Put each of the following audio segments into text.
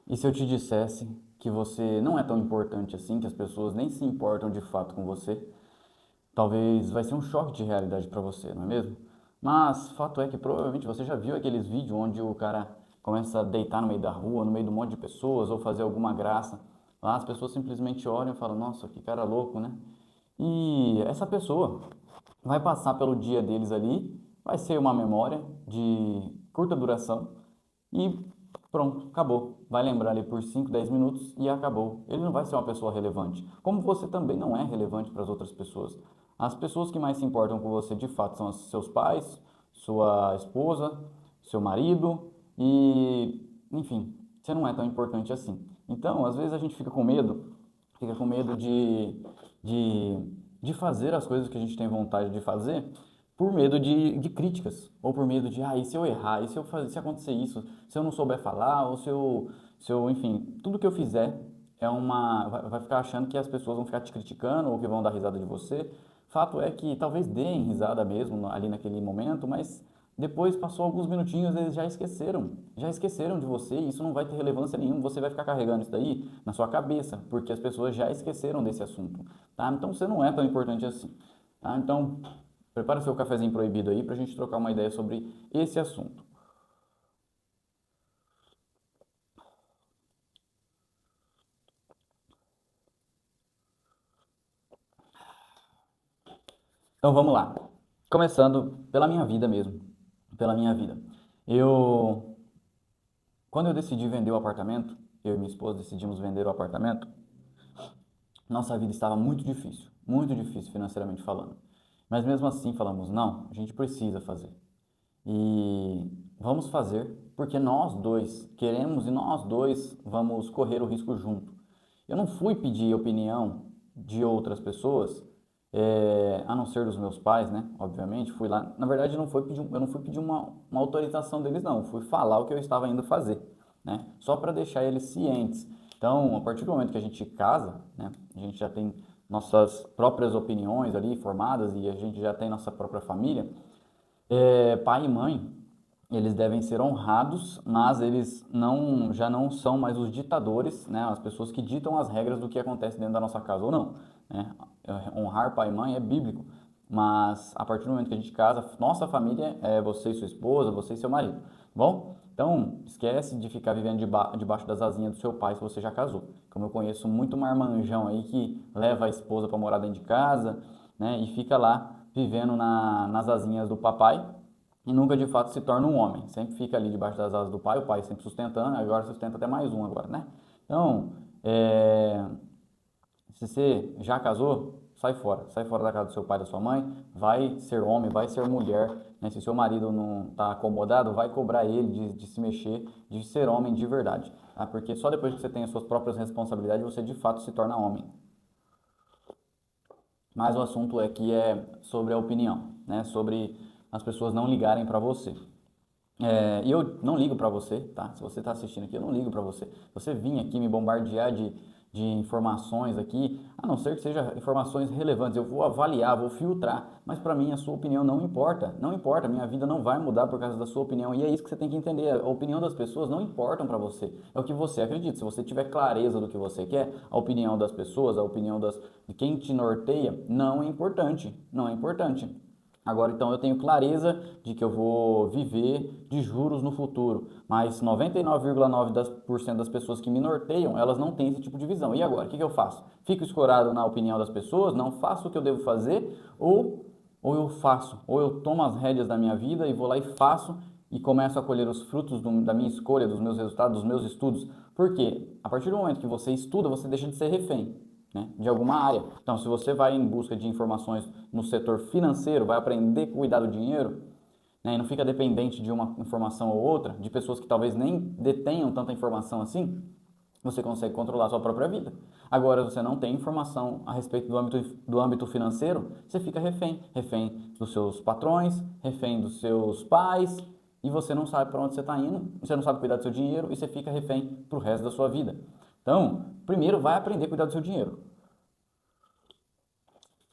E se eu te dissesse que você não é tão importante assim, que as pessoas nem se importam de fato com você, talvez vai ser um choque de realidade para você, não é mesmo? Mas fato é que provavelmente você já viu aqueles vídeos onde o cara começa a deitar no meio da rua, no meio de um monte de pessoas, ou fazer alguma graça. Lá as pessoas simplesmente olham e falam, nossa, que cara louco, né? E essa pessoa vai passar pelo dia deles ali, vai ser uma memória de curta duração e pronto, acabou. Vai lembrar ali por 5, 10 minutos e acabou. Ele não vai ser uma pessoa relevante. Como você também não é relevante para as outras pessoas. As pessoas que mais se importam com você de fato são os seus pais, sua esposa, seu marido e, enfim, você não é tão importante assim. Então, às vezes a gente fica com medo de, de fazer as coisas que a gente tem vontade de fazer por medo de críticas, ou por medo de, e se eu errar, e se, se acontecer isso, se eu não souber falar, ou se eu, enfim, tudo que eu fizer vai ficar achando que as pessoas vão ficar te criticando, ou que vão dar risada de você. Fato é que talvez deem risada mesmo ali naquele momento, mas depois passou alguns minutinhos, eles já esqueceram de você, e isso não vai ter relevância nenhuma, você vai ficar carregando isso daí na sua cabeça, porque as pessoas já esqueceram desse assunto, tá? Então você não é tão importante assim, tá? Então, prepara seu cafezinho proibido aí para a gente trocar uma ideia sobre esse assunto. Então vamos lá. Começando pela minha vida mesmo. Pela minha vida. Eu, quando eu decidi vender o apartamento, eu e minha esposa decidimos vender o apartamento, nossa vida estava muito difícil financeiramente falando. Mas mesmo assim falamos, não, a gente precisa fazer. E vamos fazer porque nós dois queremos e nós dois vamos correr o risco junto. Eu não fui pedir opinião de outras pessoas, a não ser dos meus pais, né? Obviamente, fui lá. Na verdade, eu não fui pedir uma autorização deles, não. Eu fui falar o que eu estava indo fazer, né? Só para deixar eles cientes. Então, a partir do momento que a gente casa, né? A gente já tem nossas próprias opiniões ali formadas e a gente já tem nossa própria família. Pai e mãe, eles devem ser honrados, mas eles já não são mais os ditadores, né? As pessoas que ditam as regras do que acontece dentro da nossa casa ou não, né? Honrar pai e mãe é bíblico, mas a partir do momento que a gente casa, nossa família é você e sua esposa, você e seu marido, tá bom? Então, esquece de ficar vivendo debaixo das asinhas do seu pai se você já casou. Como eu conheço muito marmanjão aí que leva a esposa para morar dentro de casa, né? E fica lá vivendo nas asinhas do papai e nunca de fato se torna um homem. Sempre fica ali debaixo das asas do pai, o pai sempre sustentando, agora sustenta até mais um agora, né? Então, se você já casou, sai fora da casa do seu pai, da sua mãe, vai ser homem, vai ser mulher, né? Se seu marido não está acomodado, vai cobrar ele de se mexer, de ser homem de verdade, tá? Porque só depois que você tem as suas próprias responsabilidades, você de fato se torna homem. Mas o assunto aqui é sobre a opinião, né? Sobre as pessoas não ligarem para você. E eu não ligo pra você, tá? Se você tá assistindo aqui, eu não ligo pra você. Você vir aqui me bombardear de informações aqui, a não ser que sejam informações relevantes, eu vou avaliar, vou filtrar, mas pra mim a sua opinião não importa. Não importa, minha vida não vai mudar por causa da sua opinião. E é isso que você tem que entender. A opinião das pessoas não importam pra você. É o que você acredita. Se você tiver clareza do que você quer, a opinião das pessoas, a opinião de quem te norteia, não é importante. Não é importante. Agora, então, eu tenho clareza de que eu vou viver de juros no futuro, mas 99,9% das pessoas que me norteiam, elas não têm esse tipo de visão. E agora, o que eu faço? Fico escorado na opinião das pessoas, não faço o que eu devo fazer, ou eu faço, ou eu tomo as rédeas da minha vida e vou lá e faço e começo a colher os frutos da minha escolha, dos meus resultados, dos meus estudos. Por quê? A partir do momento que você estuda, você deixa de ser refém, né, de alguma área. Então, se você vai em busca de informações no setor financeiro, vai aprender a cuidar do dinheiro, né, e não fica dependente de uma informação ou outra, de pessoas que talvez nem detenham tanta informação assim, você consegue controlar a sua própria vida. Agora, você não tem informação a respeito do âmbito financeiro, você fica refém. Refém dos seus patrões, refém dos seus pais, e você não sabe para onde você está indo, você não sabe cuidar do seu dinheiro, e você fica refém para o resto da sua vida. Então, primeiro vai aprender a cuidar do seu dinheiro.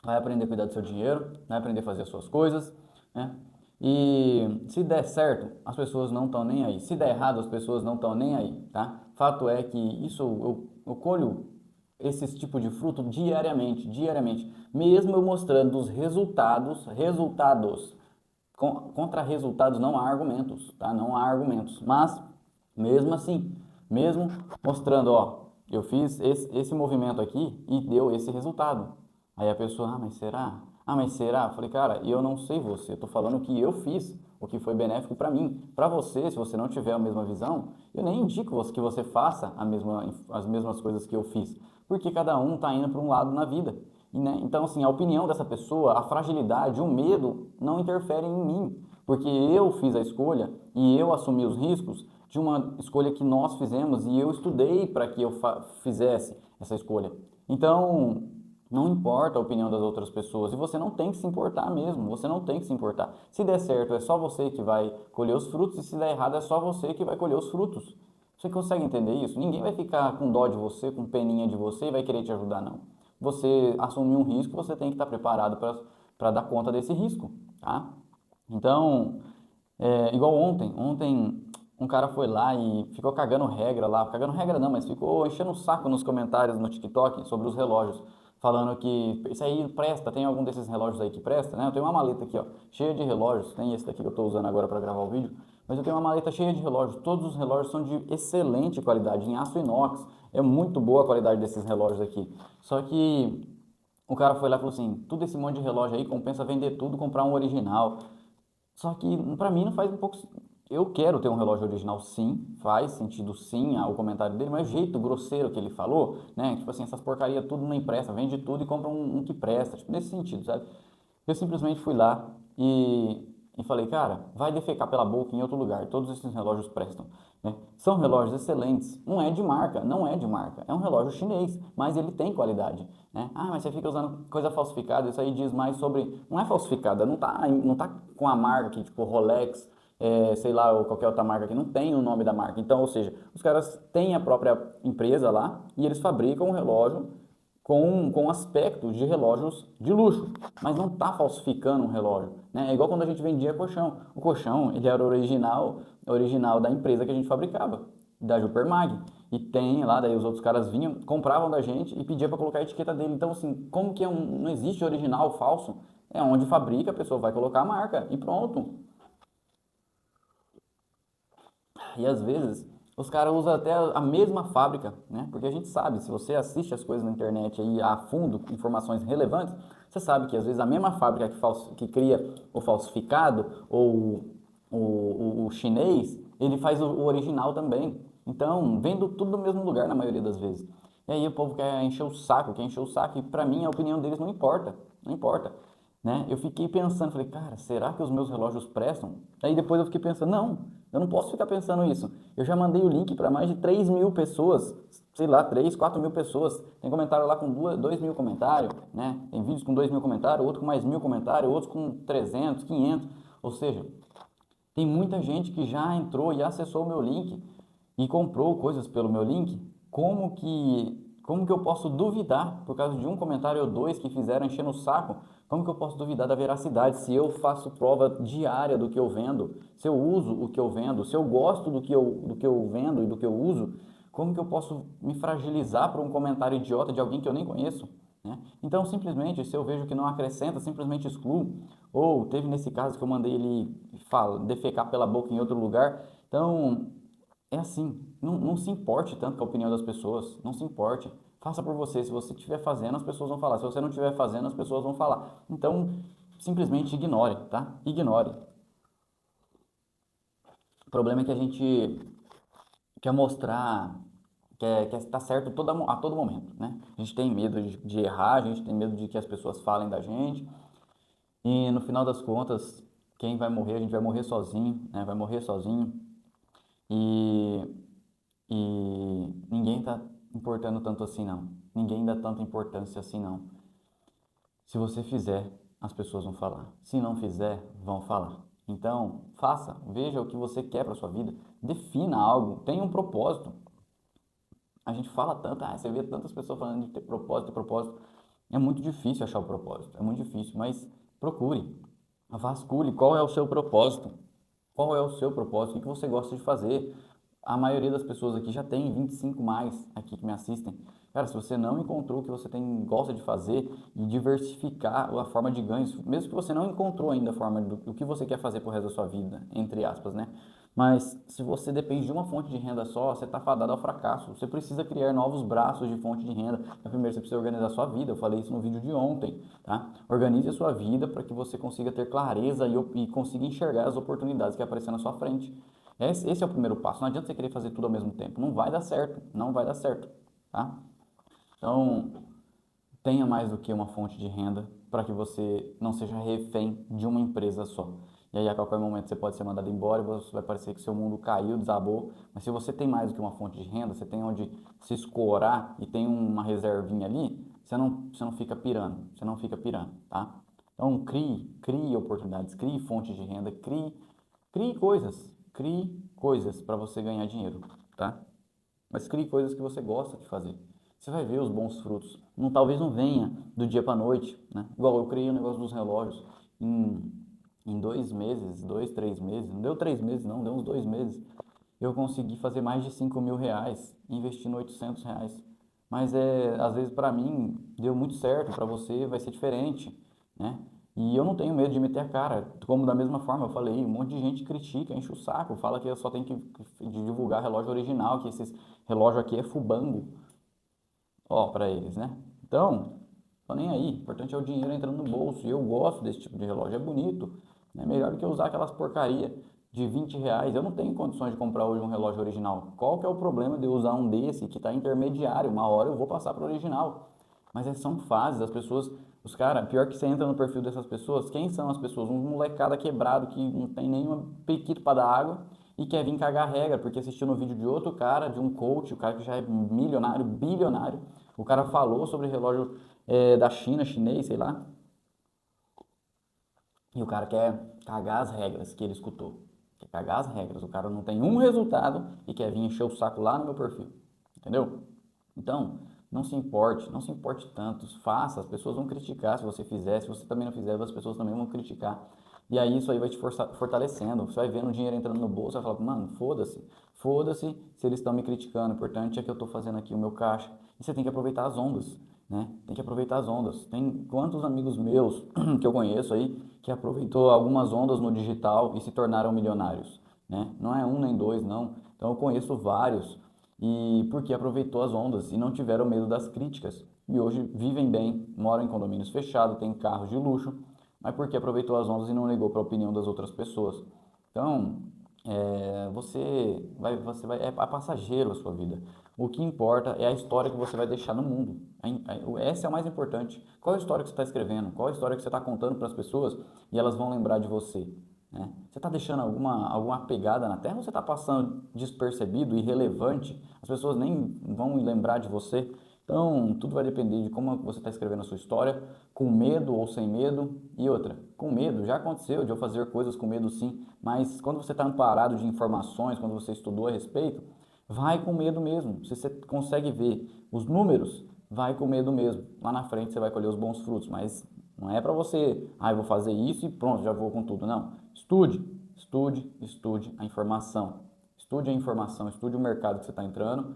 Vai aprender a cuidar do seu dinheiro, vai aprender a fazer as suas coisas, né? E se der certo, as pessoas não estão nem aí. Se der errado, as pessoas não estão nem aí, tá? Fato é que isso eu colho esses tipos de fruto diariamente, diariamente. Mesmo eu mostrando os resultados. Contra resultados não há argumentos, tá? Não há argumentos. Mas, mesmo assim, mesmo mostrando, ó, eu fiz esse movimento aqui e deu esse resultado. Aí a pessoa, ah, mas será? Ah, mas será? Eu falei, cara, eu não sei você, eu tô falando o que eu fiz, o que foi benéfico para mim. Para você, se você não tiver a mesma visão, eu nem indico que você faça as mesmas coisas que eu fiz, porque cada um tá indo para um lado na vida. E, né? Então, assim, a opinião dessa pessoa, a fragilidade, o medo não interferem em mim, porque eu fiz a escolha e eu assumi os riscos de uma escolha que nós fizemos e eu estudei para que eu fizesse essa escolha. Então, não importa a opinião das outras pessoas e você não tem que se importar mesmo, você não tem que se importar. Se der certo, é só você que vai colher os frutos e se der errado, é só você que vai colher os frutos. Você consegue entender isso? Ninguém vai ficar com dó de você, com peninha de você e vai querer te ajudar, não. Você assumir um risco, você tem que estar preparado para dar conta desse risco, tá? Então, igual ontem um cara foi lá e ficou cagando regra lá, cagando regra não, mas ficou enchendo o saco nos comentários no TikTok sobre os relógios, falando que isso aí presta, tem algum desses relógios aí que presta, né? Eu tenho uma maleta aqui, ó, cheia de relógios, tem esse daqui que eu estou usando agora para gravar o vídeo, mas eu tenho uma maleta cheia de relógios, todos os relógios são de excelente qualidade, em aço inox, é muito boa a qualidade desses relógios aqui. Só que o cara foi lá e falou assim, tudo esse monte de relógio aí compensa vender tudo, comprar um original. Só que pra mim não faz um pouco. Eu quero ter um relógio original, sim, faz sentido sim o comentário dele, mas o jeito grosseiro que ele falou, né? Tipo assim, essas porcaria tudo não empresta, vende tudo e compra um que presta, tipo, nesse sentido, sabe? Eu simplesmente fui lá e falei, cara, vai defecar pela boca em outro lugar, todos esses relógios prestam, né? São relógios excelentes, não é de marca, não é de marca, é um relógio chinês, mas ele tem qualidade, né? Ah, mas você fica usando coisa falsificada, isso aí diz mais sobre, não é falsificada, não tá com a marca aqui, tipo Rolex, sei lá, ou qualquer outra marca que não tem o nome da marca, então, ou seja, os caras têm a própria empresa lá e eles fabricam o relógio com aspectos de relógios de luxo, mas não está falsificando um relógio, né? É igual quando a gente vendia colchão. O colchão, ele era original da empresa que a gente fabricava, da Jupermag. E tem lá, daí os outros caras vinham, compravam da gente e pediam para colocar a etiqueta dele. Então, assim, como que não existe original falso? É onde fabrica, a pessoa vai colocar a marca e pronto. E às vezes os caras usam até a mesma fábrica, né? Porque a gente sabe, se você assiste as coisas na internet aí a fundo, informações relevantes, você sabe que às vezes a mesma fábrica que cria o falsificado ou o chinês, ele faz o original também. Então, vendo tudo do mesmo lugar na maioria das vezes. E aí o povo quer encher o saco, e pra mim a opinião deles não importa, não importa, né? Eu fiquei pensando, falei, cara, será que os meus relógios prestam? Aí depois eu fiquei pensando, não, eu não posso ficar pensando isso. Eu já mandei o link para mais de 3.000 pessoas, sei lá, 3, 4.000 pessoas. Tem comentário lá com 2.000 comentários, né? Tem vídeos com 2.000 comentários, outro com mais 1.000 comentários, outros com 300, 500. Ou seja, tem muita gente que já entrou e acessou o meu link e comprou coisas pelo meu link. Como que eu posso duvidar por causa de um comentário ou dois que fizeram enchendo o saco? Como que eu posso duvidar da veracidade se eu faço prova diária do que eu vendo, se eu uso o que eu vendo, se eu gosto do que eu vendo e do que eu uso? Como que eu posso me fragilizar por um comentário idiota de alguém que eu nem conheço? Né? Então, simplesmente, se eu vejo que não acrescenta, simplesmente excluo. Ou teve nesse caso que eu mandei ele defecar pela boca em outro lugar. Então, é assim, não se importe tanto com a opinião das pessoas, não se importe. Faça por você. Se você estiver fazendo, as pessoas vão falar. Se você não estiver fazendo, as pessoas vão falar. Então, simplesmente ignore, tá? Ignore. O problema é que a gente quer mostrar, quer estar certo a todo momento, né? A gente tem medo de errar, a gente tem medo de que as pessoas falem da gente. E no final das contas, quem vai morrer, a gente vai morrer sozinho, né? Vai morrer sozinho. E, e ninguém tá importando tanto assim, não. Ninguém dá tanta importância assim, não. Se você fizer, as pessoas vão falar. Se não fizer, vão falar. Então, faça, veja o que você quer para sua vida, defina algo, tenha um propósito. A gente fala tanto, você vê tantas pessoas falando de ter propósito. É muito difícil achar o propósito, é muito difícil, mas procure. Vasculhe qual é o seu propósito. Qual é o seu propósito? O que você gosta de fazer? A maioria das pessoas aqui já tem 25 mais aqui que me assistem. Cara, se você não encontrou o que você gosta de fazer e diversificar a forma de ganhos, mesmo que você não encontrou ainda a forma do que você quer fazer pro resto da sua vida, entre aspas, né? Mas se você depende de uma fonte de renda só, você está fadado ao fracasso. Você precisa criar novos braços de fonte de renda. Primeiro você precisa organizar a sua vida. Eu falei isso no vídeo de ontem, tá? Organize a sua vida para que você consiga ter clareza e consiga enxergar as oportunidades que aparecem na sua frente. Esse é o primeiro passo. Não adianta você querer fazer tudo ao mesmo tempo. Não vai dar certo. Não vai dar certo, tá? Então, tenha mais do que uma fonte de renda para que você não seja refém de uma empresa só. E aí, a qualquer momento, você pode ser mandado embora e você vai parecer que seu mundo caiu, desabou. Mas se você tem mais do que uma fonte de renda, você tem onde se escorar e tem uma reservinha ali, você não fica pirando. Você não fica pirando, tá? Então, crie oportunidades, crie fontes de renda, crie coisas para você ganhar dinheiro, tá? Mas crie coisas que você gosta de fazer. Você vai ver os bons frutos. Não, talvez não venha do dia para noite, né? Igual eu criei o negócio dos relógios em, em 2 meses, 2, 3 meses. Não deu 3 meses, não, deu uns 2 meses. Eu consegui fazer mais de 5.000 reais, investindo R$ 800. Mas às vezes para mim deu muito certo, para você vai ser diferente, né? E eu não tenho medo de meter a cara. Como da mesma forma eu falei, um monte de gente critica, enche o saco, fala que eu só tenho que divulgar relógio original, que esses relógio aqui é fubango, ó, para eles, né? Então, tô nem aí. O importante é o dinheiro entrando no bolso. E eu gosto desse tipo de relógio, é bonito. É melhor do que usar aquelas porcaria de R$ 20. Eu não tenho condições de comprar hoje um relógio original. Qual que é o problema de eu usar um desse que está intermediário? Uma hora eu vou passar para o original. Mas são fases, as pessoas, os caras, pior que você entra no perfil dessas pessoas, quem são as pessoas? Um molecada quebrado que não tem nenhuma pequito para dar água e quer vir cagar regra, porque assistiu no vídeo de outro cara, de um coach, o cara que já é milionário, bilionário, o cara falou sobre relógio da China, chinês, sei lá, e o cara quer cagar as regras que ele escutou. Quer cagar as regras. O cara não tem um resultado e quer vir encher o saco lá no meu perfil. Entendeu? Então, não se importe tanto. Faça, as pessoas vão criticar se você fizer. Se você também não fizer, as pessoas também vão criticar. E aí isso aí vai te fortalecendo. Você vai vendo o dinheiro entrando no bolso, vai falar, mano, foda-se. Foda-se se eles estão me criticando. O importante é que eu estou fazendo aqui o meu caixa. E você tem que aproveitar as ondas, né? Tem que aproveitar as ondas. Tem quantos amigos meus que eu conheço aí que aproveitou algumas ondas no digital e se tornaram milionários, né? Não é um nem dois, não. Então eu conheço vários e porque aproveitou as ondas e não tiveram medo das críticas. E hoje vivem bem, moram em condomínios fechados, têm carros de luxo, mas porque aproveitou as ondas e não ligou para a opinião das outras pessoas. Então, é passageiro a sua vida. O que importa é a história que você vai deixar no mundo. Essa é a mais importante. Qual é a história que você está escrevendo? Qual é a história que você está contando para as pessoas e elas vão lembrar de você? Né? Você está deixando alguma pegada na Terra ou você está passando despercebido, irrelevante? As pessoas nem vão lembrar de você. Então, tudo vai depender de como você está escrevendo a sua história, com medo ou sem medo. E outra, com medo, já aconteceu de eu fazer coisas com medo sim, mas quando você está amparado de informações, quando você estudou a respeito, vai com medo mesmo. Se você consegue ver os números, vai com medo mesmo. Lá na frente você vai colher os bons frutos, mas não é para você, eu vou fazer isso e pronto, já vou com tudo. Não. Estude a informação. Estude a informação, estude o mercado que você está entrando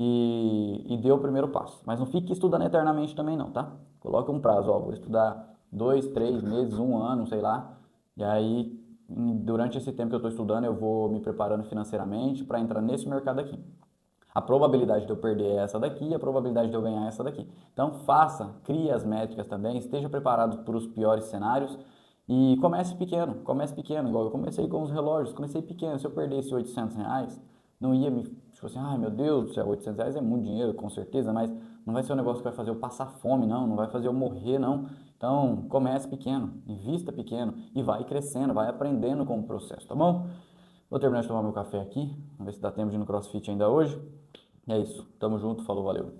e dê o primeiro passo. Mas não fique estudando eternamente também não, tá? Coloque um prazo, ó, vou estudar 2, 3 meses, um ano, sei lá. E aí, durante esse tempo que eu estou estudando, eu vou me preparando financeiramente para entrar nesse mercado aqui. A probabilidade de eu perder é essa daqui e a probabilidade de eu ganhar é essa daqui. Então faça, crie as métricas também, esteja preparado para os piores cenários e comece pequeno, igual eu comecei com os relógios, comecei pequeno. Se eu perdesse R$ 800, não ia me, tipo assim, ai meu Deus do céu, R$ 800 é muito dinheiro, com certeza, mas não vai ser um negócio que vai fazer eu passar fome, não vai fazer eu morrer, não. Então comece pequeno, invista pequeno e vai crescendo, vai aprendendo com o processo, tá bom? Vou terminar de tomar meu café aqui, vamos ver se dá tempo de ir no CrossFit ainda hoje. E é isso. Tamo junto, falou, valeu.